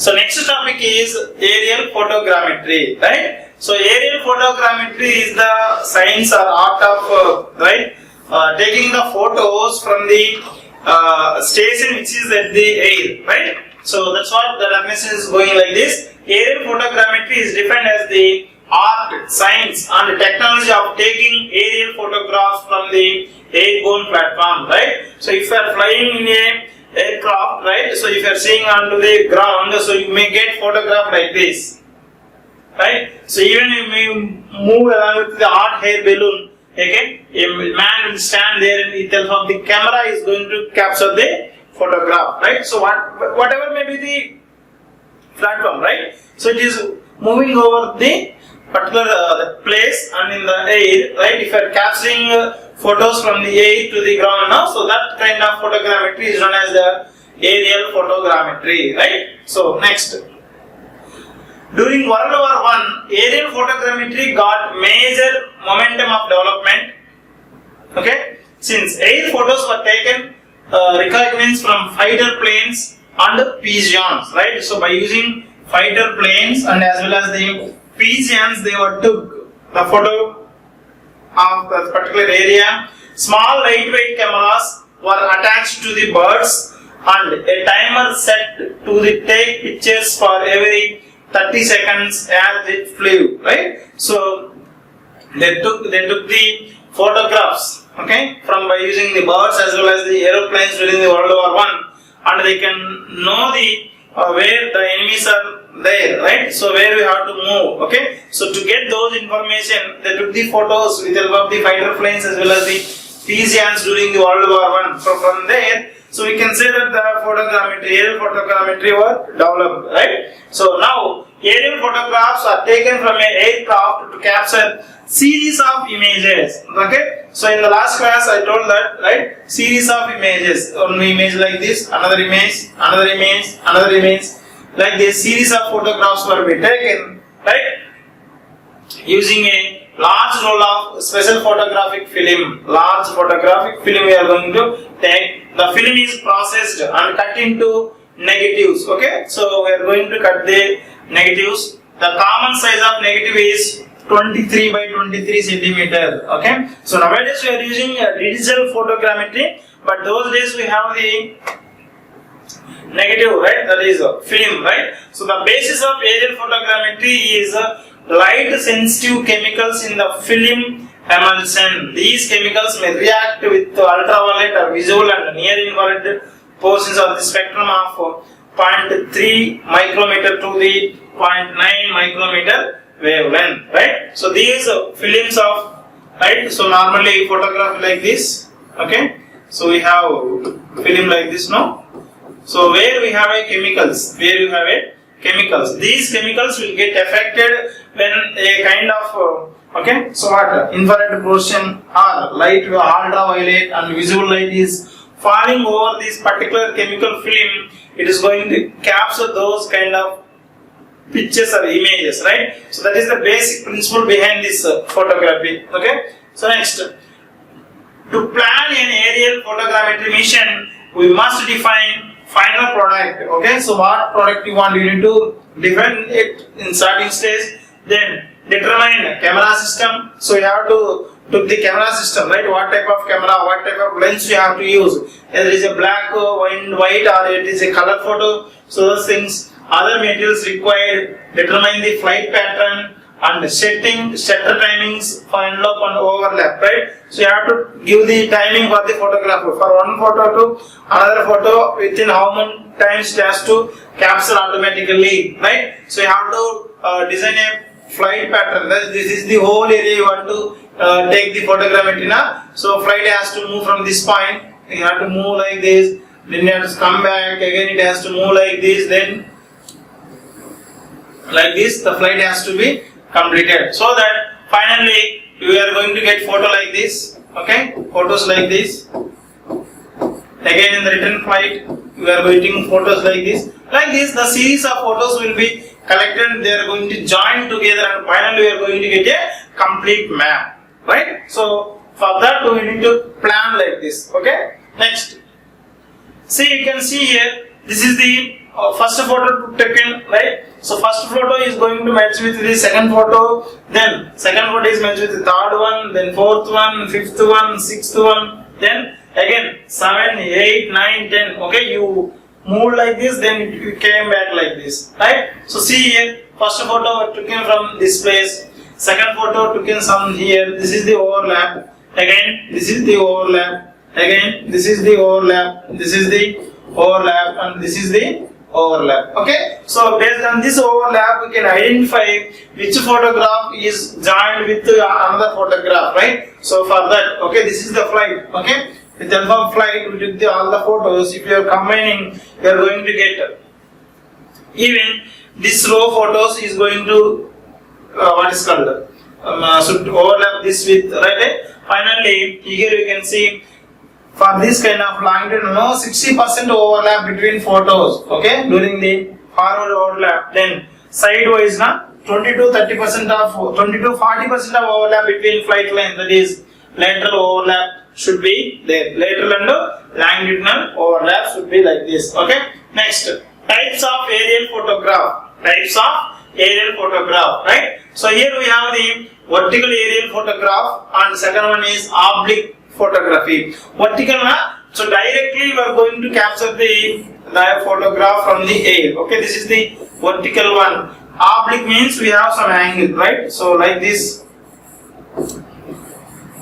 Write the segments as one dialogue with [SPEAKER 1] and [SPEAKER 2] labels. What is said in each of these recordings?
[SPEAKER 1] So next topic is aerial photogrammetry, right? So aerial photogrammetry is the science or art of taking the photos from the station which is at the air, right? So that's what the definition is going like this. Aerial photogrammetry is defined as the art, science and technology of taking aerial photographs from the airborne platform, right? So if you are flying in a aircraft, right? So if you are seeing onto the ground, so you may get photograph like this, right? So even if you move along with the hot air balloon, okay, a man will stand there and itself of the camera is going to capture the photograph, right? So whatever may be the platform, right? So it is moving over the particular the place and in the air, right? If you are capturing photos from the air to the ground now, so that kind of photogrammetry is known as the aerial photogrammetry, right? So next, during World War I, aerial photogrammetry got major momentum of development. Okay, since air photos were taken reconnaissance from fighter planes and pigeons, right? So by using fighter planes and as well as the pigeons, they were took the photo of the particular area. Small lightweight cameras were attached to the birds and a timer set to the take pictures for every 30 seconds as it flew, right? So they took the photographs, okay, from by using the birds as well as the aeroplanes during the World War I, and they can know the where the enemies are there, right? So where we have to move, okay? So to get those information, they took the photos with the help of the fighter planes as well as the pigeons during the World War I. So from there, so we can say that the photogrammetry, aerial photogrammetry were developed, right? So now aerial photographs are taken from an aircraft to capture series of images, okay? So in the last class I told that, right? Series of images, one image like this, another image, another image, another image, like this series of photographs were be taken, right? Using a large roll of special photographic film. Large photographic film we are going to take. The film is processed and cut into negatives, okay? So we are going to cut the negatives. The common size of negative is 23 by 23 centimeter, okay? So nowadays we are using digital photogrammetry, but those days we have the negative, right? That is film, right? So the basis of aerial photogrammetry is light sensitive chemicals in the film emulsion. These chemicals may react with ultraviolet or visual and near infrared portions of the spectrum of 0.3 micrometer to the 0.9 micrometer wavelength, right? So these films of, right? So normally photograph like this, okay? So we have film like this, no? So where we have a chemicals, these chemicals will get affected when a kind of okay, so what infrared portion or light, ultraviolet and visual light is falling over this particular chemical film, it is going to capture those kind of pictures or images, right? So that is the basic principle behind this photography, okay? So next, to plan an aerial photogrammetry mission, we must define final product, okay? So what product you want, you need to define it in starting stage, then determine camera system. So you have to took the camera system, right? What type of camera, what type of lens you have to use. Whether it is a black, white or it is a color photo. So those things, other materials required, determine the flight pattern and shutter timings for envelope and overlap, right? So you have to give the timing for the photographer. For one photo to another photo, within how many times it has to capture automatically, right? So you have to design a flight pattern. This is the whole area you want to take the photogrammetry now. So flight has to move from this point, you have to move like this, then you have to come back, again it has to move like this, then like this, the flight has to be completed. So that finally we are going to get photo like this, okay, photos like this. Again in the return flight, we are getting photos like this. Like this, the series of photos will be collected, they are going to join together and finally we are going to get a complete map, right? So for that we need to plan like this, okay? Next, see, you can see here, this is the first photo taken, right? So first photo is going to match with the second photo, then second photo is matched with the third one, then fourth one, fifth one, sixth one, then again 7, 8, 9, 10. Okay, you move like this, then it came back like this, right? So see here, first photo taken from this place, second photo taken some here. This is the overlap. Again, this is the overlap. Again, this is the overlap. This is the overlap, and this is the overlap. Okay, so based on this overlap, we can identify which photograph is joined with another photograph, right? So for that, okay, this is the flight. Okay, with the help of flight, we took all the photos. If you are combining, you are going to get even this row photos is going to what is called should overlap this with, right? Finally, here you can see. For this kind of longitudinal, 60% overlap between photos, okay, during the forward overlap. Then sidewise, 20-30% of 20-40% of overlap between flight line, that is lateral overlap should be there. Lateral and longitudinal overlap should be like this. Okay. Next, types of aerial photograph. Types of aerial photograph, right? So here we have the vertical aerial photograph, and second one is oblique photography. Vertical, so directly we are going to capture the photograph from the air. Okay, this is the vertical one. Oblique means we have some angle, right? So like this.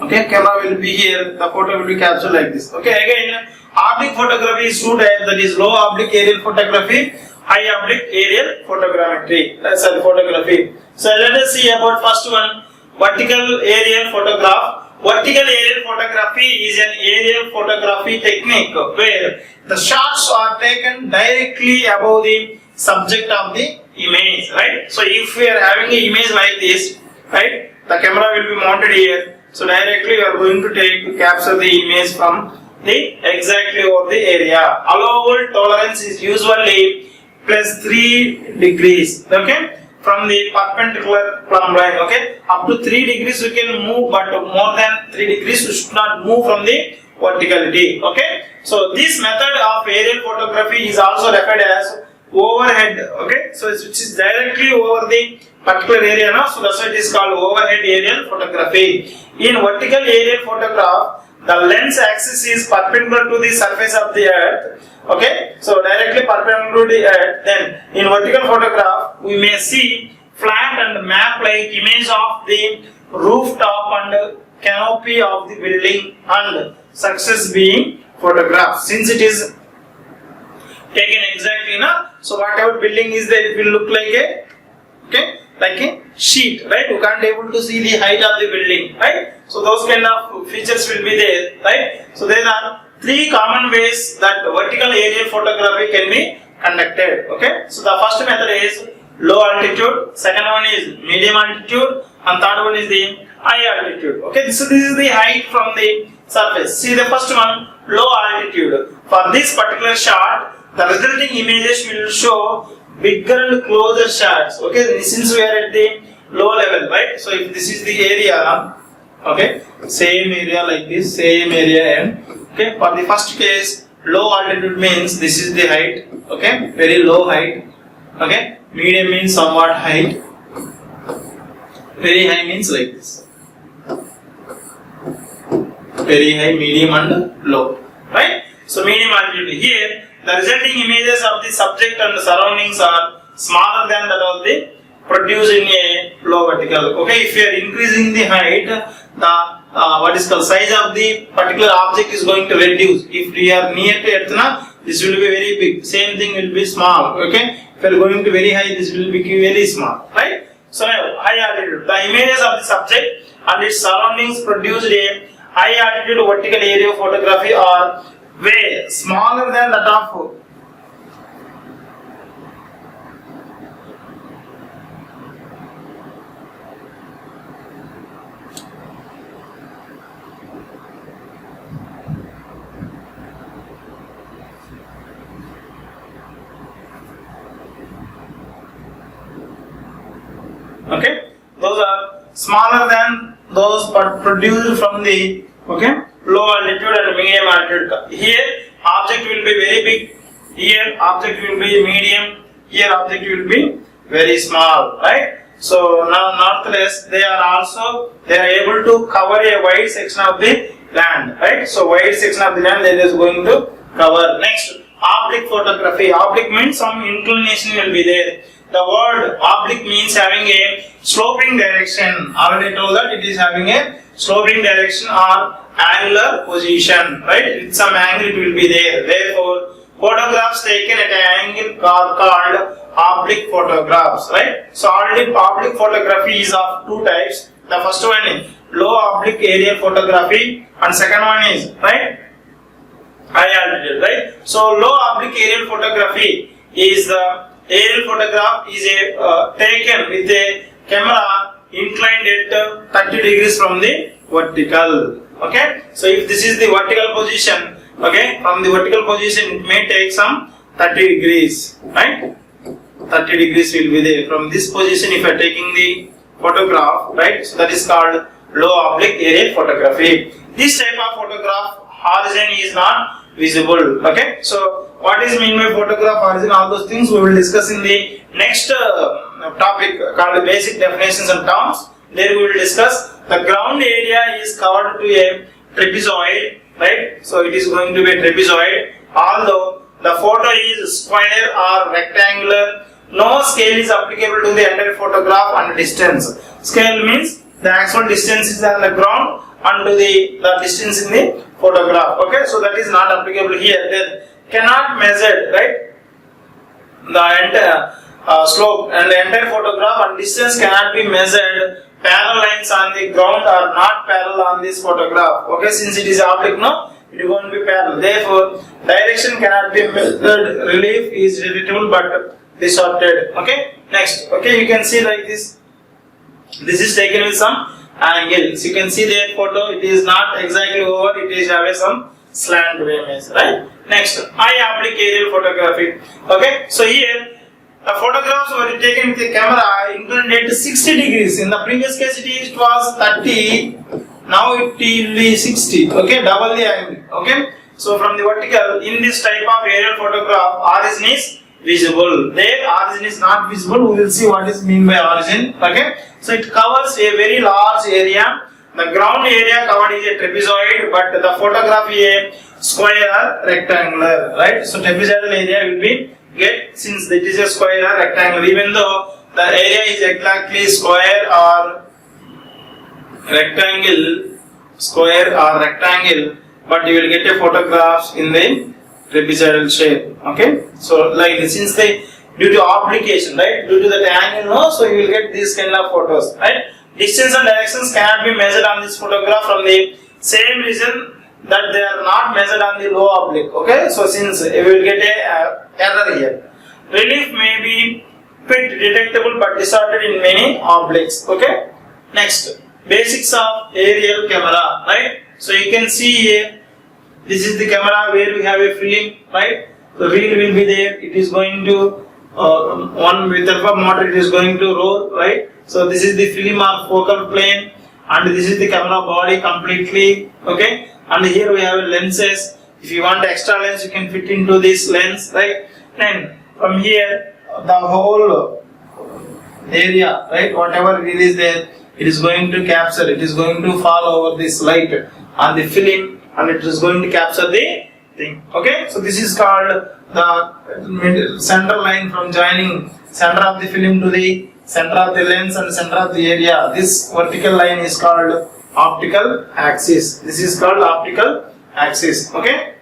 [SPEAKER 1] Okay, camera will be here, the photo will be captured like this. Okay, again, oblique photography is two types, that is low oblique aerial photography, high oblique aerial photogrammetry. That's the photography. So let us see about first one, vertical aerial photograph. Vertical aerial photography is an aerial photography technique where the shots are taken directly above the subject of the image, right? So if we are having an image like this, right, the camera will be mounted here. So directly we are going to capture the image from the exactly over the area. Allowable tolerance is usually plus 3 degrees. Okay. From the perpendicular plumb line, okay, up to 3 degrees you can move, but more than 3 degrees you should not move from the verticality. Okay, so this method of aerial photography is also referred as overhead. Okay, so which is directly over the particular area, no? So that's why it is called overhead aerial photography. In vertical aerial photograph, the lens axis is perpendicular to the surface of the earth. Okay, so directly perpendicular to the earth. Then in vertical photograph, we may see flat and map-like image of the rooftop and canopy of the building and success being photographed. Since it is taken exactly, so whatever building is there, it will look like a, okay, like a sheet, right? You can't able to see the height of the building, right? So those kind of features will be there, right? So there are 3 common ways that vertical aerial photography can be conducted. Okay, so the first method is low altitude, second one is medium altitude, and third one is the high altitude. Okay, so this is the height from the surface. See the first one, low altitude. For this particular shot, the resulting images will show bigger and closer shots. Okay, since we are at the low level, right? So if this is the area, okay, same area like this, same area, and okay, for the first case, low altitude means this is the height, okay, very low height, okay, medium means somewhat height, very high means like this, very high, medium and low, right? So medium altitude. Here, the resulting images of the subject and the surroundings are smaller than that of the produced in a low vertical. Okay, if you are increasing the height, the what is called size of the particular object is going to reduce. If we are near to earth, this will be very big. Same thing will be small. Okay, if you are going to very high, this will be very small. Right? So high altitude, the images of the subject and its surroundings produced a high altitude vertical aerial photography are way smaller than that of okay, those are smaller than those produced from the, okay, low altitude and medium altitude. Here object will be very big, Here object will be medium, here object will be very small, right? So now nonetheless they are able to cover a wide section of the land, right? So wide section of the land they is going to cover. Next, oblique photography. Oblique means some inclination will be there. The word oblique means having a sloping direction. Already told that it is having a sloping direction or angular position, right? With some angle it will be there. Therefore, photographs taken at an angle are called oblique photographs, right? So already oblique photography is of two types. The first one is low oblique aerial photography, and second one is, right, high altitude, right? So low oblique aerial photography is the aerial photograph is taken with a camera inclined at 30 degrees from the vertical. Okay, so if this is the vertical position, okay, from the vertical position it may take some 30 degrees, right? 30 degrees will be there. From this position, if you are taking the photograph, right, so that is called low oblique aerial photography. This type of photograph horizon is not visible. Okay, so what is mean by photograph horizon? All those things we will discuss in the next topic called basic definitions and terms. There we will discuss the ground area is covered to a trapezoid, right? So it is going to be a trapezoid. Although the photo is square or rectangular, no scale is applicable to the entire photograph and distance. Scale means the actual distance is on the ground and to the distance in the photograph. Okay, so that is not applicable here. Then cannot measure, right, the entire slope and the entire photograph and distance cannot be measured. Parallel lines on the ground are not parallel on this photograph. Okay, since it is oblique, no, it is going to be parallel. Therefore, direction cannot be measured. Relief is detectable but distorted. Okay, next. Okay, you can see like this. This is taken with some angles. You can see the photo. It is not exactly over. It is having some slant image, right? Next, high oblique aerial photography. Okay, so here the photographs were taken with the camera inclined at 60 degrees. In the previous case, it was 30. Now it will be 60. Okay, double the angle. Okay, so from the vertical, in this type of aerial photograph, origin is visible. There, origin is not visible. We will see what is mean by origin. Okay, so it covers a very large area. The ground area covered is a trapezoid, but the photograph is a square or rectangular, right? So trapezoidal area will be get, since it is a square or rectangle, even though the area is exactly square or rectangle, but you will get a photographs in the trapezoidal shape. Okay, so like this, since they due to application, right, due to the angle, no, so you will get these kind of photos, right? Distance and directions cannot be measured on this photograph from the same reason that they are not measured on the low oblique. Okay, so since we will get a error here. Relief may be bit detectable but distorted in many obliques. Okay, next, basics of aerial camera, right? So you can see here, this is the camera where we have a film, right? The reel will be there. It is going to one with alpha motor, it is going to roll, right? So this is the film or focal plane, and this is the camera body completely. Okay, and here we have lenses. If you want extra lens, you can fit into this lens, right? And from here, the whole area, right, whatever reel is there, it is going to capture. It is going to fall over this light on the film, and it is going to capture the thing. Okay, so this is called the center line from joining center of the film to the center of the lens and center of the area. This vertical line is called optical axis. This is called optical axis. Okay,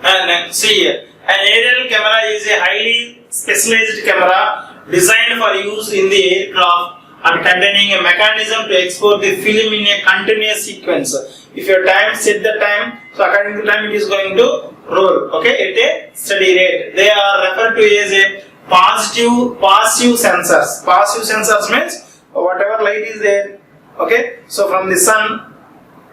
[SPEAKER 1] and see here, an aerial camera is a highly specialized camera designed for use in the aircraft and containing a mechanism to export the film in a continuous sequence. If your time set the time, so according to time it is going to roll, okay, at a steady rate. They are referred to as a passive sensors. Passive sensors means whatever light is there, okay, so from the sun,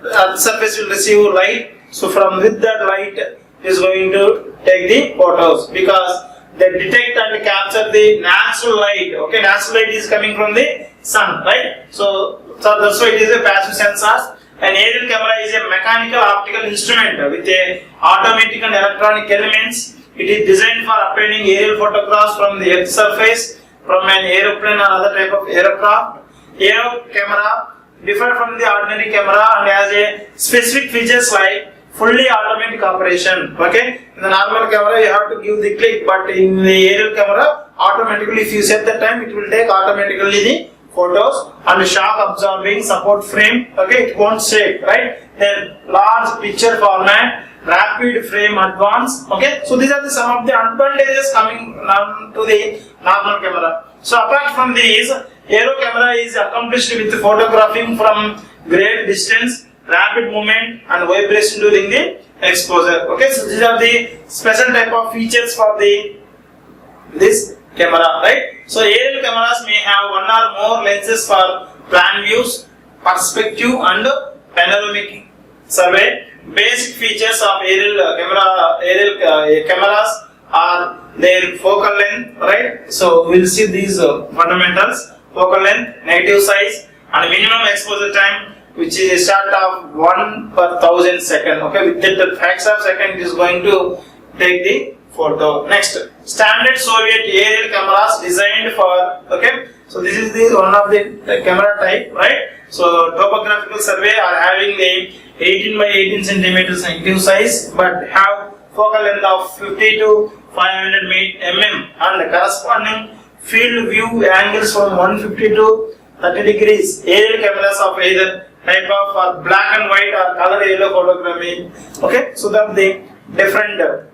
[SPEAKER 1] the surface will receive light, so from with that light it is going to take the photos, because they detect and capture the natural light. Okay, natural light is coming from the sun, right? So that's why it is a passive sensors. An aerial camera is a mechanical optical instrument with a automatic and electronic elements It is designed for obtaining aerial photographs from the earth surface, from an aeroplane or other type of aircraft. Aero camera differ from the ordinary camera and has a specific features like fully automatic operation. Okay, in the normal camera you have to give the click, but in the aerial camera automatically if you set the time it will take automatically the photos, and shock absorbing support frame. Okay, it won't shake, right? Then large picture format, rapid frame advance. Okay, so these are the some of the advantages coming down to the normal camera. So apart from these, aero camera is accomplished with photographing from great distance, rapid movement and vibration during the exposure. Okay, so these are the special type of features for this camera, right? So aerial cameras may have one or more lenses for plan views, perspective and panoramic survey. Basic features of aerial cameras are their focal length, right? So we'll see these fundamentals: focal length, negative size, and minimum exposure time, which is a start of 1/1000 second. Okay, with that fraction of second it is going to take the photo. Next, standard Soviet aerial cameras designed for. Okay, so this is the one of the camera type, right? So topographical survey are having the 18 by 18 centimeters negative size, but have focal length of 50 to 500 mm and corresponding field view angles from 150 to 30 degrees. Aerial cameras of either type of black and white or color yellow photogrammetry. Okay, so that the different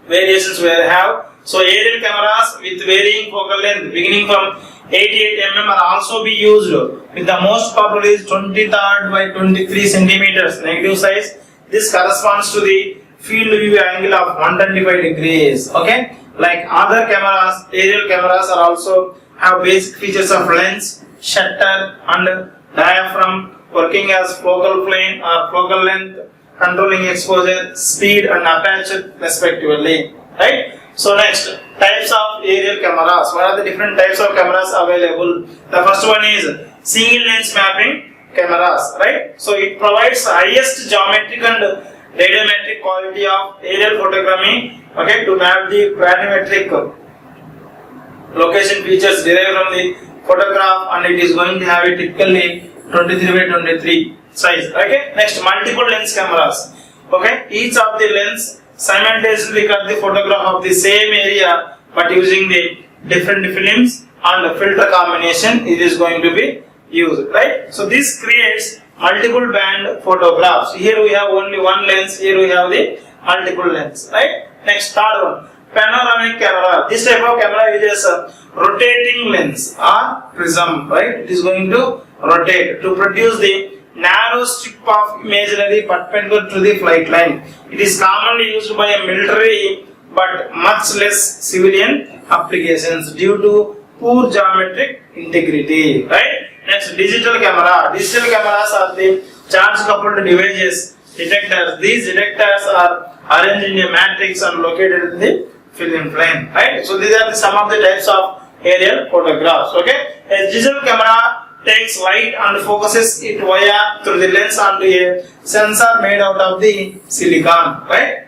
[SPEAKER 1] variations we have. So aerial cameras with varying focal length beginning from 88 mm are also be used, with the most popular is 23rd by 23 centimeters negative size. This corresponds to the field view angle of 125 degrees. Okay, like other cameras, aerial cameras are also have basic features of lens, shutter and diaphragm working as focal plane or focal length, controlling exposure, speed and aperture respectively, right? So next, types of aerial cameras. What are the different types of cameras available? The first one is single lens mapping cameras, right? So it provides highest geometric and radiometric quality of aerial photogrammetry, okay, to map the granumetric location features derived from the photograph, and it is going to have a typically 23 by 23 size. Okay, next, multiple lens cameras. Okay, each of the lens simultaneously cut the photograph of the same area, but using the different films and the filter combination it is going to be used, right? So this creates multiple band photographs. Here we have only one lens, here we have the multiple lens, right? Next, third one, panoramic camera. This type of camera uses a rotating lens or prism, right? It is going to rotate to produce the narrow strip of imaginary perpendicular to the flight line. It is commonly used by a military but much less civilian applications due to poor geometric integrity, right? Next, digital camera. Digital cameras are the charge coupled devices, detectors. These detectors are arranged in a matrix and located in the film plane, right? So these are some of the types of aerial photographs. Okay, a digital camera takes light and focuses it through the lens onto a sensor made out of the silicon, right?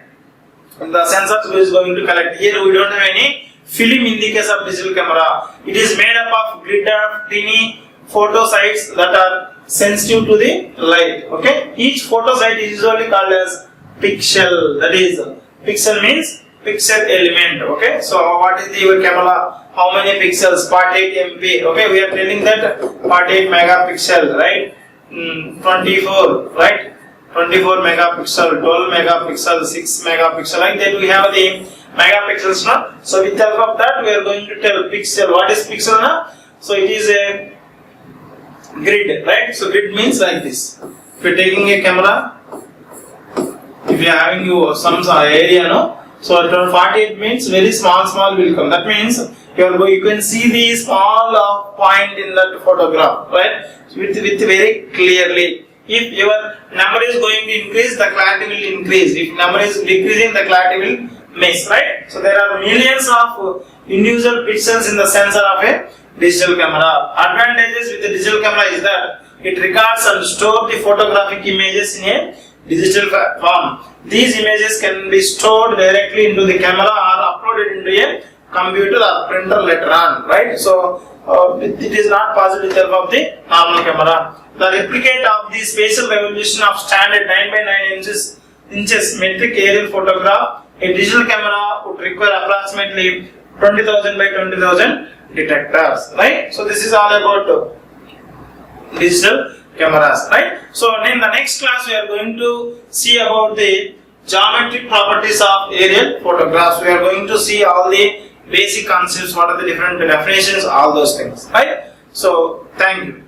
[SPEAKER 1] And the sensor is going to collect. Here we don't have any film in the case of digital camera. It is made up of grid of tiny photosites that are sensitive to the light. Okay, each photosite is usually called as pixel. That is, pixel means pixel element. Okay, so what is your camera? How many pixels? 48 MP. Okay, we are telling that 48 megapixel, right? 24, right? 24 megapixel, 12 megapixel, 6 megapixel. Like that, we have the megapixels now. So with help of that, we are going to tell pixel. What is pixel now? So it is a grid, right? So grid means like this. If you are taking a camera, if you are having some area, no. So 48 means very small will come. That means you can see the small point in that photograph, right? With very clearly. If your number is going to increase, the clarity will increase. If number is decreasing, the clarity will miss, right? So there are millions of individual pixels in the sensor of a digital camera. Advantages with the digital camera is that it records and stores the photographic images in a digital form. These images can be stored directly into the camera or uploaded into a computer or printer later on, right? So it is not possible with the help of the normal camera. The replicate of the spatial resolution of standard 9 by 9 inches metric aerial photograph, a digital camera would require approximately 20,000 by 20,000 detectors, right? So this is all about digital cameras, right? So in the next class we are going to see about the geometric properties of aerial photographs. We are going to see all the basic concepts, what are the different definitions, all those things, right? So thank you.